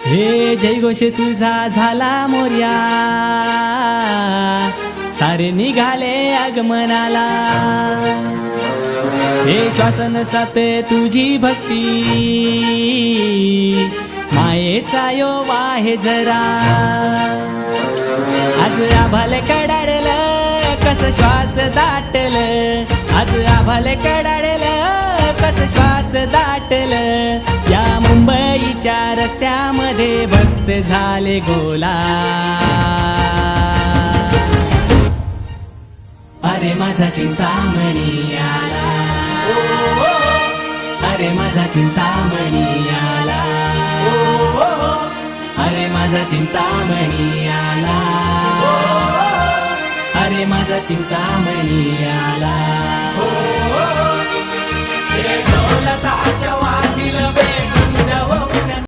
हे जयघोष तुझा झाला मोर्या, सारे निघाले आगमनाला। हे श्वासन सात तुझी भक्ती, मायेचा यो वाहे जरा। आज आभाल कडाडलं कस श्वास दाटलं, आज आभाल कडाडलं कस श्वास दाटलं। या मुंबईच्या रस्त्यामध्ये भक्त झाले गोला। अरे माझा चिंतामणी आला, अरे माझा चिंतामणी आला, अरे माझा चिंतामणी आला, अरे माझा चिंतामणी आला। हे ढोलता